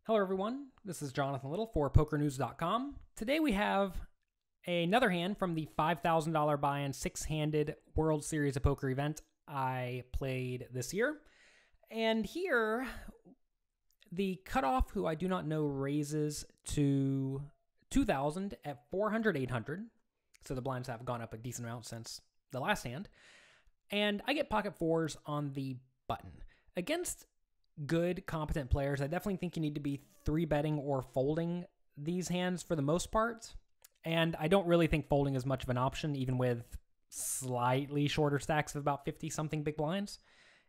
Hello everyone, this is Jonathan Little for PokerNews.com. Today we have another hand from the $5,000 buy-in six-handed World Series of Poker event I played this year. And here, the cutoff, who I do not know, raises to 2,000 at 400, 800. So the blinds have gone up a decent amount since the last hand. And I get pocket fours on the button. Against good, competent players, I definitely think you need to be 3-betting or folding these hands for the most part. And I don't really think folding is much of an option, even with slightly shorter stacks of about 50-something big blinds.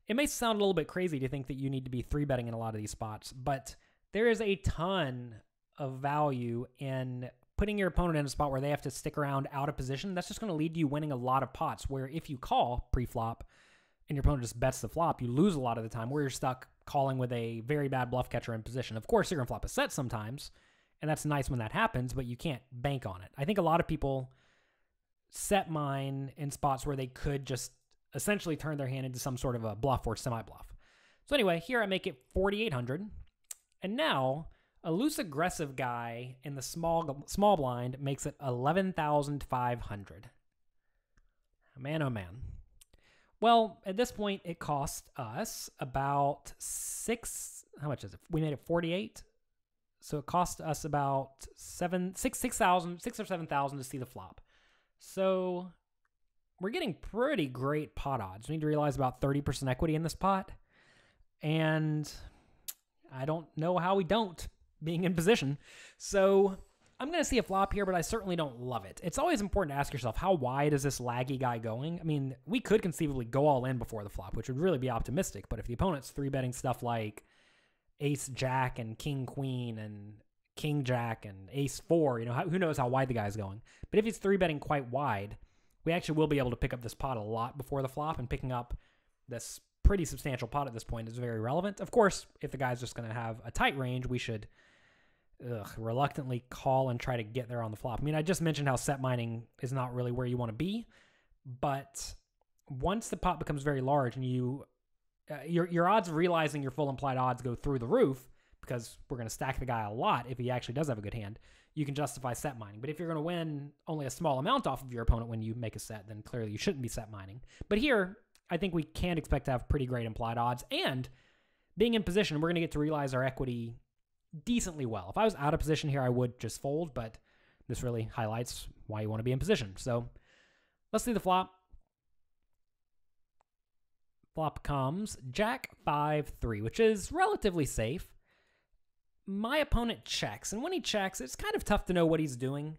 It may sound a little bit crazy to think that you need to be 3-betting in a lot of these spots, but there is a ton of value in putting your opponent in a spot where they have to stick around out of position. That's just going to lead to you winning a lot of pots, where if you call pre-flop and your opponent just bets the flop, you lose a lot of the time, where you're stuck calling with a very bad bluff catcher in position. Of course, you're going to flop a set sometimes, and that's nice when that happens, but you can't bank on it. I think a lot of people set mine in spots where they could just essentially turn their hand into some sort of a bluff or semi-bluff. So anyway, here I make it 4,800, and now a loose aggressive guy in the small blind makes it 11,500. Man, oh man. Well, at this point, it cost us about how much is it? We made it 48. So it cost us about 6,000 or 7,000 to see the flop. So we're getting pretty great pot odds. We need to realize about 30% equity in this pot. And I don't know how we don't, being in position. So I'm going to see a flop here, but I certainly don't love it. It's always important to ask yourself, how wide is this laggy guy going? I mean, we could conceivably go all in before the flop, which would really be optimistic. But if the opponent's 3-betting stuff like ace-jack and king-queen and king-jack and ace-4, who knows how wide the guy's going. But if he's 3-betting quite wide, we actually will be able to pick up this pot a lot before the flop, and picking up this pretty substantial pot at this point is very relevant. Of course, if the guy's just going to have a tight range, we should reluctantly call and try to get there on the flop. I mean, I just mentioned how set mining is not really where you want to be, but once the pot becomes very large and your odds of realizing your full implied odds go through the roof, because we're going to stack the guy a lot if he actually does have a good hand, you can justify set mining. But if you're going to win only a small amount off of your opponent when you make a set, then clearly you shouldn't be set mining. But here, I think we can expect to have pretty great implied odds, and being in position, we're going to get to realize our equity decently well. If I was out of position here, I would just fold, but this really highlights why you want to be in position. So let's see the flop. Flop comes Jack 5-3, which is relatively safe. My opponent checks, and when he checks, it's kind of tough to know what he's doing.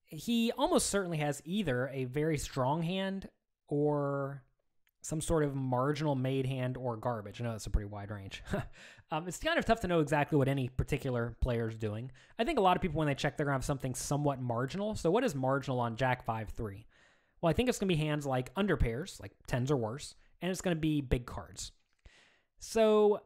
He almost certainly has either a very strong hand or some sort of marginal made hand or garbage. I know that's a pretty wide range. It's kind of tough to know exactly what any particular player is doing. I think a lot of people, when they check, they're going to have something somewhat marginal. So what is marginal on Jack 5-3? Well, I think it's going to be hands like underpairs, like 10s or worse, and it's going to be big cards. So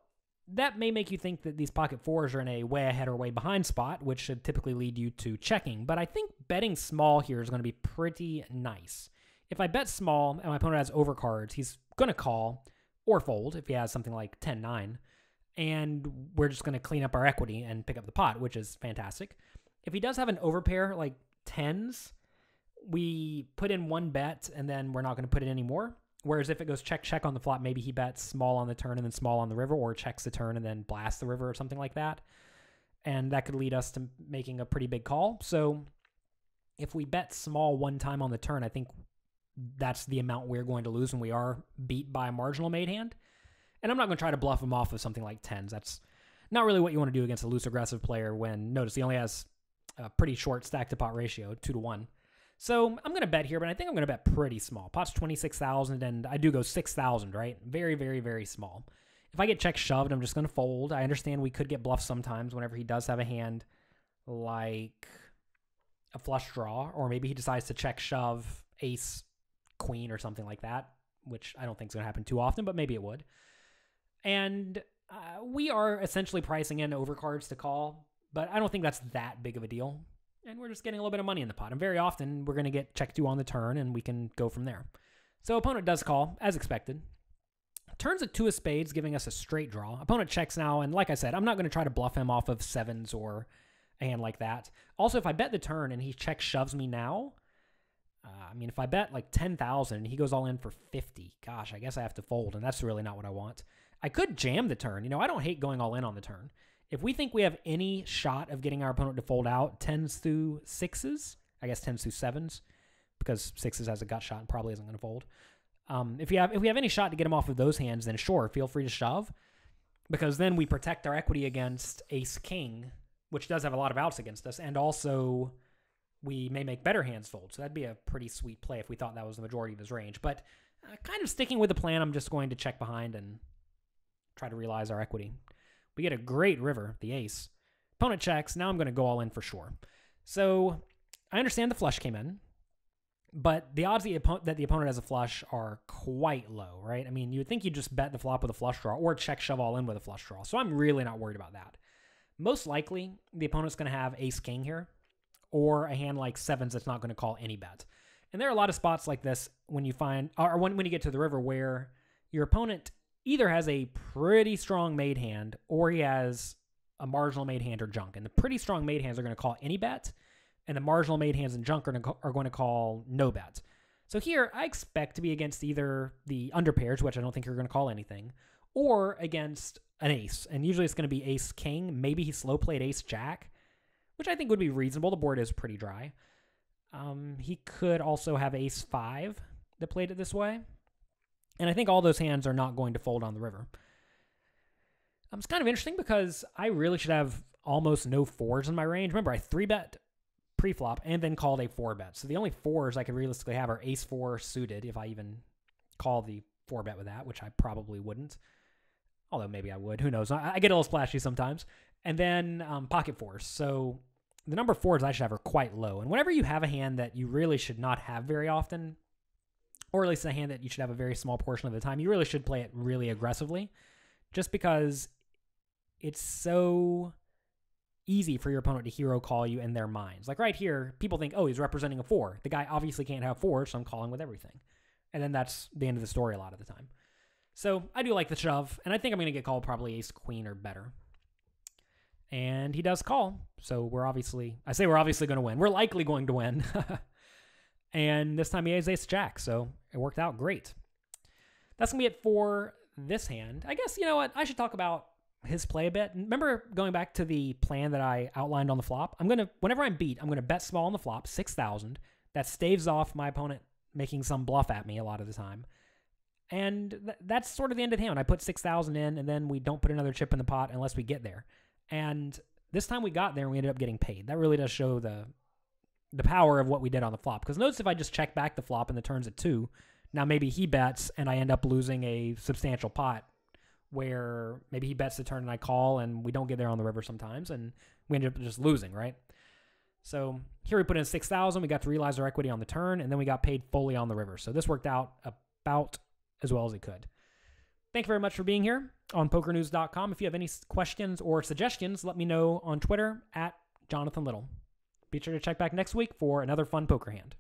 that may make you think that these pocket fours are in a way ahead or way behind spot, which should typically lead you to checking. But I think betting small here is going to be pretty nice. If I bet small and my opponent has overcards, he's going to call or fold if he has something like 10-9, and we're just going to clean up our equity and pick up the pot, which is fantastic. If he does have an overpair like 10s, we put in one bet and then we're not going to put in any more. Whereas if it goes check on the flop, maybe he bets small on the turn and then small on the river, or checks the turn and then blasts the river or something like that. And that could lead us to making a pretty big call. So if we bet small one time on the turn, I think that's the amount we're going to lose when we are beat by a marginal made hand. And I'm not going to try to bluff him off of something like 10s. That's not really what you want to do against a loose aggressive player when, notice, he only has a pretty short stack to pot ratio, 2-to-1. So I'm going to bet here, but I think I'm going to bet pretty small. Pot's 26,000, and I do go 6,000, right? Very, very, very small. If I get check shoved, I'm just going to fold. I understand we could get bluffed sometimes whenever he does have a hand like a flush draw, or maybe he decides to check shove ace queen or something like that, which I don't think is going to happen too often, but maybe it would. And we are essentially pricing in overcards to call, but I don't think that's that big of a deal. And we're just getting a little bit of money in the pot. And very often, we're going to get check 2 on the turn, and we can go from there. So opponent does call, as expected. Turns at 2 of spades, giving us a straight draw. Opponent checks now, and like I said, I'm not going to try to bluff him off of 7s or a hand like that. Also, if I bet the turn and he check shoves me now, I mean, if I bet like 10,000 and he goes all in for 50, gosh, I guess I have to fold, and that's really not what I want. I could jam the turn. You know, I don't hate going all in on the turn. If we think we have any shot of getting our opponent to fold out 10s through 6s, I guess 10s through 7s, because 6s has a gut shot and probably isn't going to fold. If we have any shot to get him off of those hands, then sure, feel free to shove, because then we protect our equity against ace-king, which does have a lot of outs against us, and also we may make better hands fold. So that'd be a pretty sweet play if we thought that was the majority of his range. But kind of sticking with the plan, I'm just going to check behind and try to realize our equity. We get a great river, the ace. Opponent checks. Now I'm going to go all in for sure. So I understand the flush came in, but the odds that the opponent has a flush are quite low, right? I mean, you would think you'd just bet the flop with a flush draw or check shove all in with a flush draw. So I'm really not worried about that. Most likely, the opponent's going to have ace-king here, or a hand like 7s that's not going to call any bet. And there are a lot of spots like this when you find, or when you get to the river, where your opponent either has a pretty strong made hand or he has a marginal made hand or junk. And the pretty strong made hands are going to call any bet, and the marginal made hands and junk are going to call no bet. So here, I expect to be against either the underpairs, which I don't think you're going to call anything, or against an ace. And usually it's going to be ace-king. Maybe he slow played ace-jack, which I think would be reasonable. The board is pretty dry. He could also have ace-5 that played it this way. And I think all those hands are not going to fold on the river. It's kind of interesting because I really should have almost no 4s in my range. Remember, I 3-bet pre-flop and then called a 4-bet. So the only 4s I could realistically have are ace-4 suited, if I even call the 4-bet with that, which I probably wouldn't. Although maybe I would. Who knows? I get a little splashy sometimes. And then pocket 4s. So the number of 4s I should have are quite low. And whenever you have a hand that you really should not have very often, or at least a hand that you should have a very small portion of the time, you really should play it really aggressively, just because it's so easy for your opponent to hero call you in their minds. Like right here, people think, oh, he's representing a 4. The guy obviously can't have 4, so I'm calling with everything. And then that's the end of the story a lot of the time. So I do like the shove, and I think I'm going to get called probably ace-queen or better. And he does call, so we're obviously going to win. We're likely going to win. And this time he has ace-jack, so it worked out great. That's going to be it for this hand. I guess, you know what, I should talk about his play a bit. Remember going back to the plan that I outlined on the flop? Whenever I'm beat, I'm going to bet small on the flop, 6,000. That staves off my opponent making some bluff at me a lot of the time. And that's sort of the end of the hand. I put 6,000 in, and then we don't put another chip in the pot unless we get there. And this time we got there, and we ended up getting paid. That really does show the power of what we did on the flop. Because notice if I just check back the flop and the turn's at 2, now maybe he bets, and I end up losing a substantial pot, where maybe he bets the turn and I call, and we don't get there on the river sometimes, and we end up just losing, right? So here we put in 6,000. We got to realize our equity on the turn, and then we got paid fully on the river. So this worked out about as well as it could. Thank you very much for being here on PokerNews.com. If you have any questions or suggestions, let me know on Twitter @JonathanLittle. Be sure to check back next week for another fun poker hand.